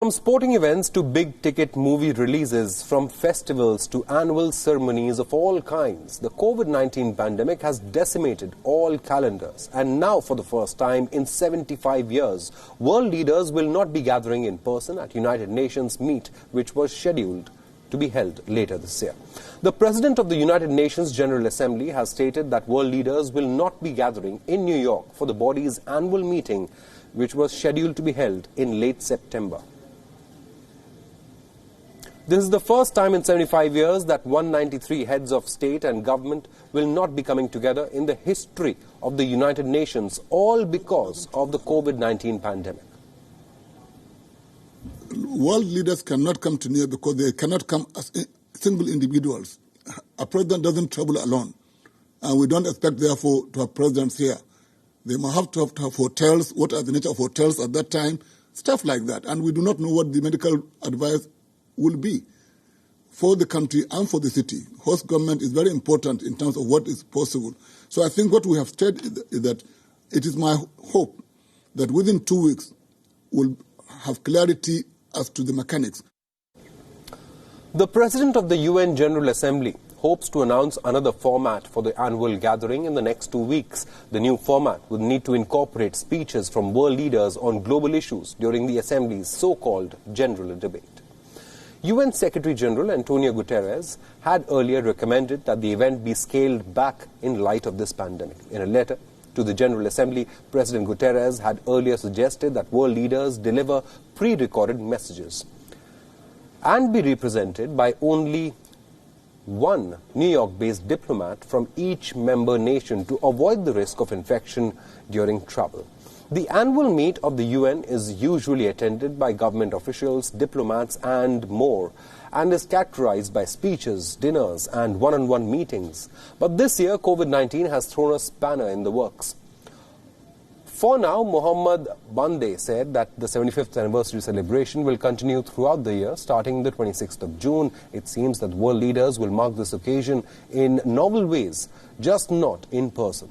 From sporting events to big-ticket movie releases, from festivals to annual ceremonies of all kinds, the COVID-19 pandemic has decimated all calendars. And now, for the first time in 75 years, world leaders will not be gathering in person at United Nations meet, which was scheduled to be held later this year. The President of the United Nations General Assembly has stated that world leaders will not be gathering in New York for the body's annual meeting, which was scheduled to be held in late September. This is the first time in 75 years that 193 heads of state and government will not be coming together in the history of the United Nations, all because of the COVID-19 pandemic. World leaders cannot come to New York because they cannot come as single individuals. A president doesn't travel alone, and we don't expect, therefore, to have presidents here. They might have to have hotels. What are the nature of hotels at that time? Stuff like that. And we do not know what the medical advice will be for the country and for the city. Host government is very important in terms of what is possible. So I think what we have said is that it is my hope that within 2 weeks we'll have clarity as to the mechanics. The President of the UN General Assembly hopes to announce another format for the annual gathering in the next 2 weeks. The new format will need to incorporate speeches from world leaders on global issues during the Assembly's so-called general debate. UN Secretary General Antonio Guterres had earlier recommended that the event be scaled back in light of this pandemic. In a letter to the General Assembly, President Guterres had earlier suggested that world leaders deliver pre-recorded messages and be represented by only one New York-based diplomat from each member nation to avoid the risk of infection during travel. The annual meet of the UN is usually attended by government officials, diplomats and more, and is characterized by speeches, dinners and one-on-one meetings. But this year, COVID-19 has thrown a spanner in the works. For now, Muhammad-Bande said that the 75th anniversary celebration will continue throughout the year, starting the 26th of June. It seems that world leaders will mark this occasion in novel ways, just not in person.